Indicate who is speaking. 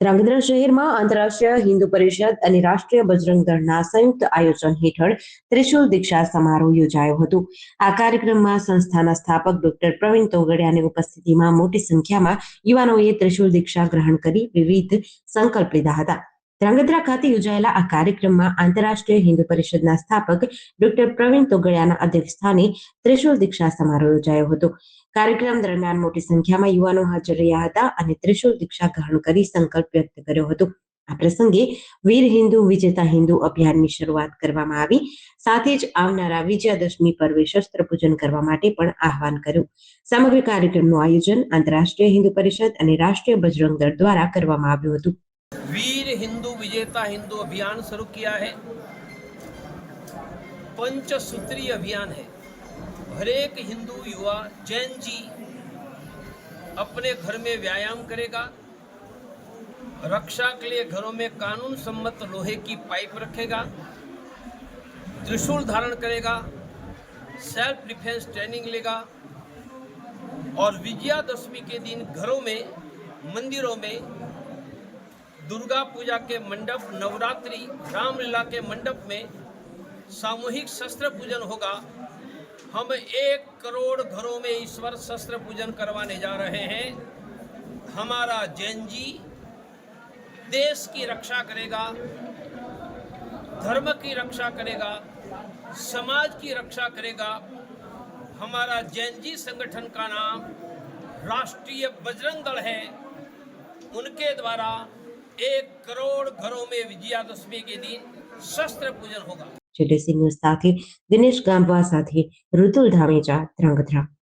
Speaker 1: ધ્રાંગધ્રા શહેરમાં આંતરરાષ્ટ્રીય હિન્દુ પરિષદ અને રાષ્ટ્રીય બજરંગ દળના સંયુક્ત આયોજન હેઠળ ત્રિશુલ દીક્ષા સમારોહ યોજાયો હતો। આ કાર્યક્રમમાં સંસ્થાના સ્થાપક ડોક્ટર પ્રવીણ તોગડિયાની ઉપસ્થિતિમાં મોટી સંખ્યામાં યુવાનોએ ત્રિશુલ દીક્ષા ગ્રહણ કરી વિવિધ સંકલ્પ લીધા હતા। ધ્રાંગધ્રા ખાતે યોજાયેલા આ કાર્યક્રમમાં આંતરરાષ્ટ્રીય હિન્દુ પરિષદના સ્થાપક ડોક્ટર પ્રવીણ તોગડિયાના અધ્યક્ષસ્થાને ત્રિશુલ દીક્ષા સમારોહ યોજાયો હતો। કાર્યક્રમ દરમિયાન મોટી સંખ્યામાં યુવાનો હાજર રહ્યા હતા અને ત્રિશુલ દીક્ષા ગ્રહણ કરી સંકલ્પ વ્યક્ત કર્યો હતો। આ પ્રસંગે વીર હિન્દુ વિજેતા હિન્દુ અભિયાનની શરૂઆત કરવામાં આવી। સાથે જ આવનારા વિજયાદશમી પર્વે શસ્ત્ર પૂજન કરવા માટે પણ આહવાન કર્યું। સમગ્ર કાર્યક્રમનું આયોજન આંતરરાષ્ટ્રીય હિન્દુ પરિષદ અને રાષ્ટ્રીય बजरंग दल द्वारा કરવામાં આવ્યું હતું।
Speaker 2: वीर हिंदू विजेता हिंदू अभियान शुरू किया है। पंचसूत्री अभियान है। हर एक हिंदू युवा जैन जी अपने घर में व्यायाम करेगा, रक्षा के लिए घरों में कानून सम्मत लोहे की पाइप रखेगा, त्रिशूल धारण करेगा, सेल्फ डिफेंस ट्रेनिंग लेगा और विजयादशमी के दिन घरों में, मंदिरों में, दुर्गा पूजा के मंडप, नवरात्रि, रामलीला के मंडप में सामूहिक शस्त्र पूजन होगा। हम 1 करोड़ घरों में ईश्वर शस्त्र पूजन करवाने जा रहे हैं। हमारा जैन जी देश की रक्षा करेगा, धर्म की रक्षा करेगा, समाज की रक्षा करेगा। हमारा जैन जी संगठन का नाम राष्ट्रीय बजरंग दल है। उनके द्वारा 1 करोड़ घरों में विजयादशमी के दिन शस्त्र पूजन होगा।
Speaker 1: जेडीसी न्यूज़ साथे दिनेश गांबवा साथे ऋतुल धामेचा, ધ્રાંગધ્રા।